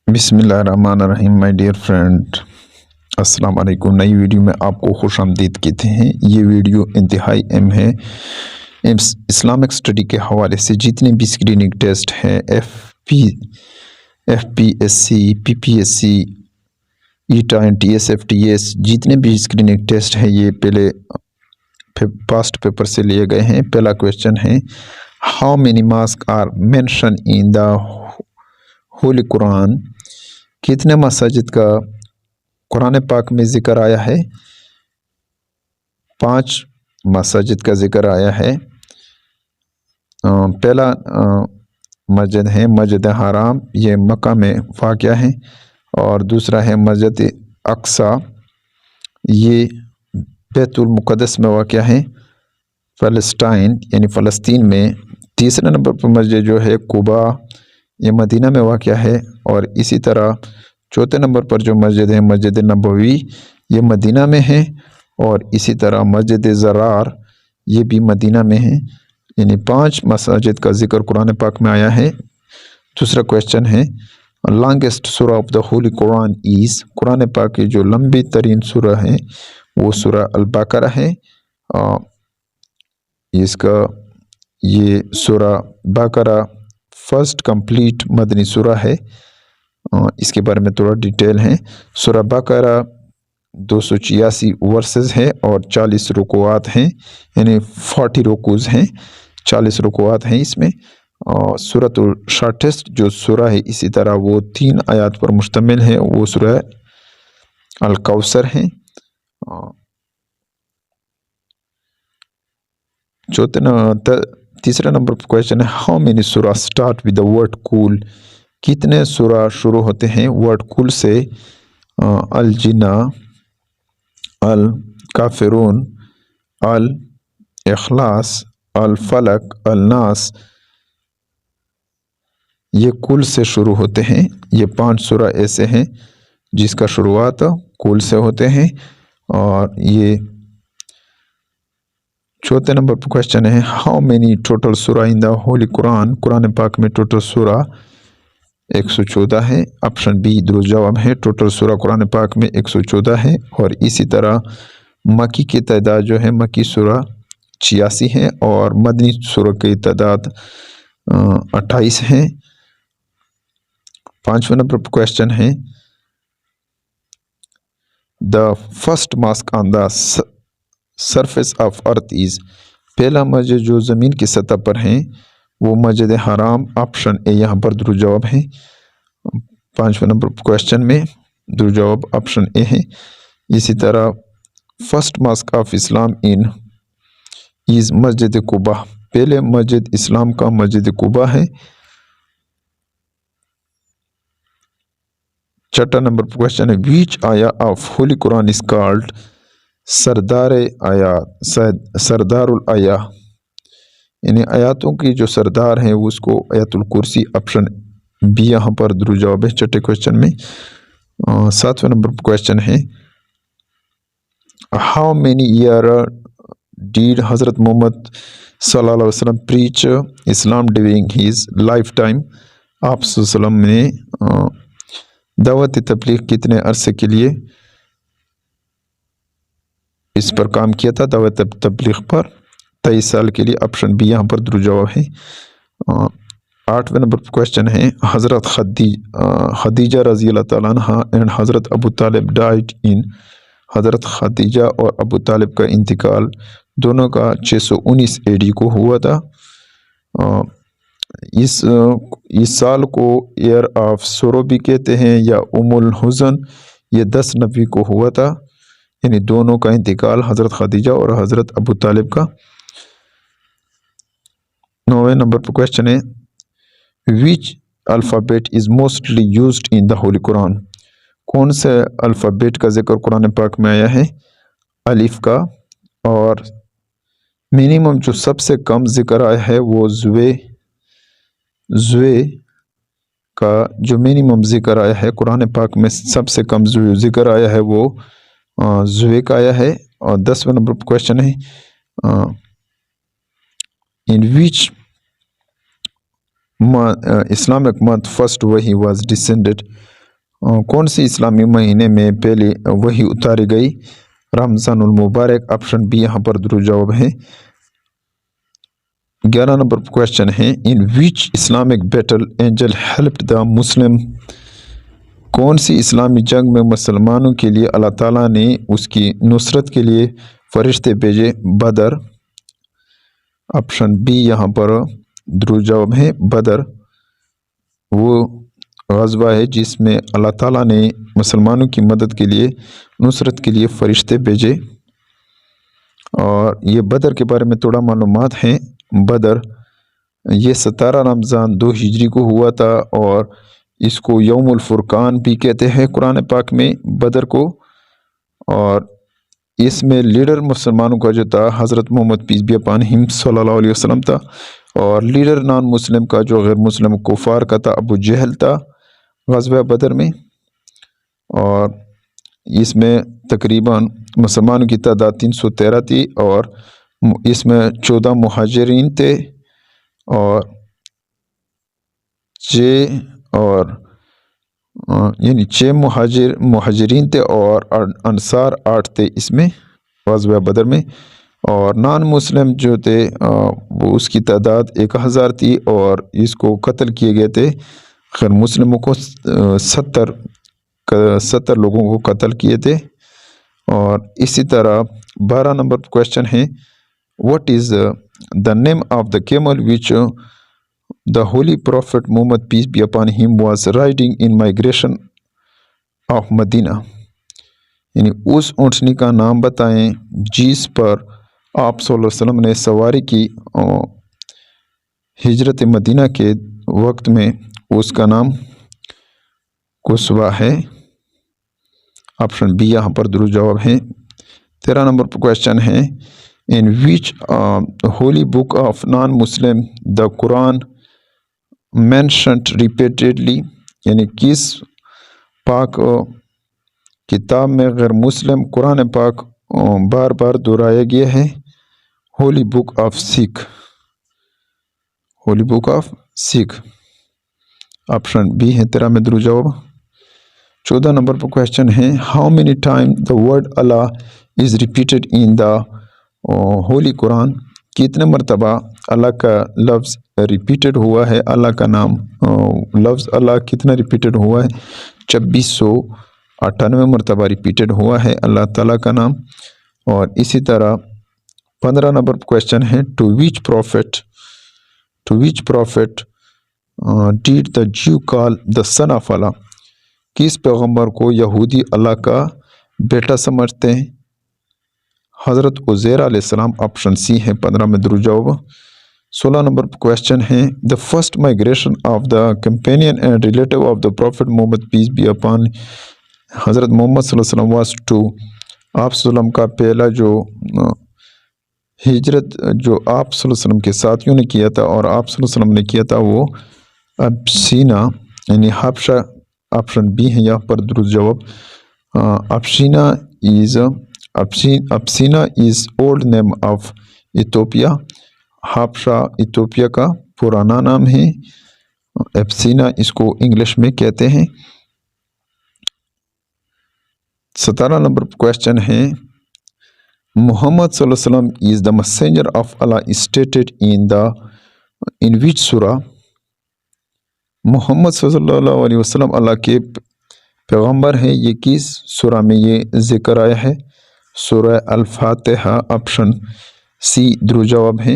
بسم اللہ الرحمن الرحیم مائی ڈیئر فرینڈ، السلام علیکم۔ نئی ویڈیو میں آپ کو خوش آمدید کہتے ہیں۔ یہ ویڈیو انتہائی اہم ہے۔ اسلامک اسٹڈی کے حوالے سے جتنے بھی اسکریننگ ٹیسٹ ہیں، F P S C, P P S C, ETEA N T S, F T S, جتنے بھی اسکریننگ ٹیسٹ ہیں یہ پہلے پاسٹ پیپر سے لیے گئے ہیں۔ پہلا کویشچن ہے، how many mosques are mention in the holy Quran? کتنے مساجد کا قرآن پاک میں ذکر آیا ہے؟ 5 مساجد کا ذکر آیا ہے۔ پہلا مسجد ہے مسجد حرام، یہ مکہ میں واقع ہے، اور دوسرا ہے مسجد اقصی، یہ بیت المقدس میں واقع ہے، فلسطین یعنی فلسطین میں۔ تیسرے نمبر پر مسجد جو ہے قباء، یہ مدینہ میں واقع ہے، اور اسی طرح چوتھے نمبر پر جو مسجد ہے مسجد نبوی، یہ مدینہ میں ہے، اور اسی طرح مسجد زرار، یہ بھی مدینہ میں ہے۔ یعنی 5 مساجد کا ذکر قرآن پاک میں آیا ہے۔ دوسرا کویشچن ہے، لانگیسٹ سورہ آف دا ہولی قرآن از؟ قرآن پاک کی جو لمبی ترین سورہ ہے وہ سورہ البقرہ ہے۔ اس کا یہ سورہ بقرہ فرسٹ کمپلیٹ مدنی سورہ ہے۔ اس کے بارے میں تھوڑا ڈیٹیل ہے۔ سورہ بقرہ 286 ورسز ہے اور 40 رکوعات ہیں، یعنی 40 رکوز ہیں، 40 رکوعات ہیں اس میں۔ سورۃ شارٹسٹ جو سورہ ہے اسی طرح وہ 3 آیات پر مشتمل ہے، وہ سورہ الکوثر ہے۔ تیسرا نمبر پر کویشچن ہے، ہاؤ مینی سورہ اسٹارٹ ود دا ورڈ کول؟ کتنے سورہ شروع ہوتے ہیں ورڈ کول سے؟ الجنہ، الکافرون، الاخلاص، الفلق، الناس، یہ کل سے شروع ہوتے ہیں۔ یہ 5 سورہ ایسے ہیں جس کا شروعات کل سے ہوتے ہیں۔ اور یہ چوتھے نمبر پر کویشچن ہے، ہاؤ مینی ٹوٹل سورہ ان دا ہولی قرآن؟ قرآن پاک میں ٹوٹل سورہ 114 ہے۔ آپشن بی درست جواب ہے۔ ٹوٹل سورہ قرآن پاک میں 114 ہے، اور اسی طرح مکی کی تعداد جو ہے مکی سورہ 86 ہے، اور مدنی سورہ کی تعداد 28 ہے۔ 5ویں نمبر پر کویشچن ہے، the first mosque on the surface of earth is? پہلا مسجد جو زمین کی سطح پر ہیں وہ مسجد حرام، آپشن اے یہاں پر درست جواب ہے۔ 5ویں نمبر کویشچن میں درست جواب آپشن اے ہے۔ اسی طرح فرسٹ ماسک آف اسلام ان از مسجد قباء، پہلے مسجد اسلام کا مسجد قباء ہے۔ 6واں نمبر پر کویشچن ہے، ویچ آیا of holy Quran is called? سردار آیات، سردار الآیا، یعنی آیاتوں کی جو سردار ہیں وہ اس کو آیت الکرسی، آپشن بی یہاں پر درست جواب ہے 6 کویشچن میں۔ 7ویں نمبر پر کویشچن ہے، ہاؤ مینی ایئر ڈیڈ حضرت محمد صلی اللہ علیہ وسلم preach Islam during has life time? آپ صلی اللہ علیہ وسلم نے دعوت تبلیغ کتنے عرصے کے لیے اس پر کام کیا تھا؟ دعوت تبلیغ پر 23 سال کے لیے، آپشن بی یہاں پر درست جواب ہے۔ 8ویں نمبر پر کویشچن ہے، حضرت خدیجہ رضی اللہ تعالیٰ عنہ اینڈ حضرت ابو طالب ڈائٹ ان؟ حضرت خدیجہ اور ابو طالب کا انتقال دونوں کا 619 AD کو ہوا تھا۔ اس سال کو ایئر آف سورو بھی کہتے ہیں یا الحزن، یہ 10 نبی کو ہوا تھا، یعنی دونوں کا انتقال حضرت خدیجہ اور حضرت ابو طالب کا۔ 9ویں نمبر پر کویشچن ہے، which alphabet is mostly used in the holy Quran? کون سے الفابیٹ کا ذکر قرآن پاک میں آیا ہے؟ الف کا، اور منیمم جو سب سے کم ذکر آیا ہے وہ زوے کا جو منیمم ذکر آیا ہے قرآن پاک میں، سب سے کم جو ذکر آیا ہے وہ زوے کا آیا ہے۔ اور 10ویں نمبر پر کویشچن ہے، in which Islamic month first wahi was descended؟ کون سی اسلامی مہینے میں پہلے وحی اتاری گئی؟ رمضان المبارک۔ آپشن بی یہاں پر درست جواب ہے۔ 11 نمبر کویشچن ہے in which Islamic battle Angel helped دا مسلم؟ کون سی اسلامی جنگ میں مسلمانوں کے لیے اللہ تعالیٰ نے اس کی نصرت کے لیے فرشتے بھیجے؟ بدر۔ آپشن بی یہاں پر درست جواب ہے۔ بدر وہ غزوہ ہے جس میں اللہ تعالیٰ نے مسلمانوں کی مدد کے لیے نصرت کے لیے فرشتے بھیجے۔ اور یہ بدر کے بارے میں تھوڑا معلومات ہیں۔ بدر یہ 17 رمضان 2 ہجری کو ہوا تھا اور اس کو یوم الفرقان بھی کہتے ہیں قرآن پاک میں بدر کو۔ اور اس میں لیڈر مسلمانوں کا جو تھا حضرت محمد پیس بی اپان ہم صلی اللہ علیہ وسلم تھا، اور لیڈر نان مسلم کا جو غیر مسلم کفار کا تھا ابو جہل تھا غزوہ بدر میں۔ اور اس میں تقریباً مسلمانوں کی تعداد 313 تھی، اور اس میں 14 مہاجرین تھے اور چھ مہاجرین تھے اور انصار 8 تھے اس میں غزوہ بدر میں۔ اور نان مسلم جو تھے وہ اس کی تعداد 1000 تھی، اور اس کو قتل کیے گئے تھے غیر مسلموں کو 70 لوگوں کو قتل کیے تھے۔ اور اسی طرح 12 نمبر کویشچن ہے what is the name of the camel which the holy prophet Muhammad peace be upon him was riding in migration of Madina? یعنی اس اونٹنی کا نام بتائیں جس پر آپ صلی اللہ علیہ وسلم نے سواری کی ہجرت مدینہ کے وقت میں۔ اس کا نام قصوہ ہے۔ آپشن بی یہاں پر درست جواب ہے۔ 13 نمبر پر کویشچن ہے in which holy book of non Muslim the Quran mentioned repeatedly? یعنی کس پاک کتاب میں غیر مسلم قرآن پاک بار بار دہرایا گیا ہے؟ Holy book of Sikh. Holy book of Sikh option B ہے 13 میں درست جواب۔ 14 نمبر پر کویشچن ہے how many time the word Allah is repeated in the holy Quran? کتنے مرتبہ اللہ کا لفظ ریپیٹڈ ہوا ہے؟ اللہ کا نام لفظ اللہ کتنا ریپیٹڈ ہوا ہے؟ 2698 مرتبہ ریپیٹڈ ہوا ہے اللہ تعالیٰ کا نام۔ اور اسی طرح 15 نمبر کویشچن ہے to which prophet did the Jew call the son of Allah? کس پیغمبر کو یہودی اللہ کا بیٹا سمجھتے ہیں؟ حضرت عزیر علیہ السلام۔ آپشن سی ہے 15 میں درست جواب۔ 16 نمبر کویشچن ہے the first migration of the companion and relative of the prophet Muhammad peace be upon حضرت محمد صلی اللہ علیہ وسلم واز ٹو؟ آپ صلی اللہ علیہ وسلم کا پہلا جو ہجرت جو آپ صلی اللہ علیہ وسلم کے ساتھیوں نے کیا تھا اور آپ صلی اللہ علیہ وسلم نے کیا تھا وہ ابسینا یعنی حبشہ۔ آپشن بی ہے یہاں پر درست جواب۔ Abyssinia is old name of Ethiopia. حبشہ ایتھوپیا کا پرانا نام ہے۔ ابسینا اس کو انگلش میں کہتے ہیں۔ 17 نمبر کویشچن ہے محمد صلی اللہ علیہ وسلم is the messenger of Allah stated in which سورہ؟ محمد صلی اللہ علیہ وسلم اللہ کے پیغمبر ہیں، یہ کس سورہ میں یہ ذکر آیا ہے؟ سورہ الفاتحہ۔ آپشن سی درست جواب ہے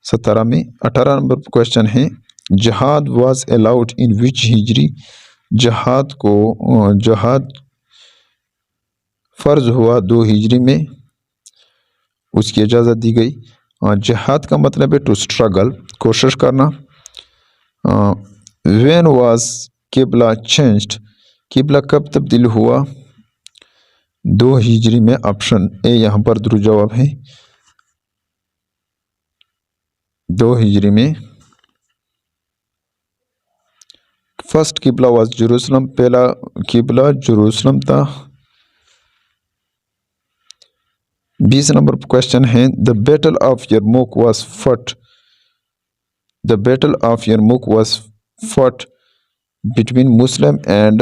17 میں۔ 18 نمبر کویشچن ہے جہاد واز الاؤڈ ان وچ ہجری؟ جہاد فرض ہوا 2 ہجری میں، اس کی اجازت دی گئی۔ جہاد کا مطلب ہے ٹو اسٹرگل، کوشش کرنا۔ وین واز قبلہ چینجڈ؟ قبلہ کب تبدیل ہوا؟ 2 ہجری میں۔ آپشن اے یہاں پر درست جواب ہے 2 ہجری میں۔ فرسٹ قبلہ واز جروسلم، پہلا قبلہ جروسلم تھا۔ 20 نمبر کویشچن ہے the battle of Yarmouk was fought? The battle of Yarmouk was fought between Muslim and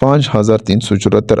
5374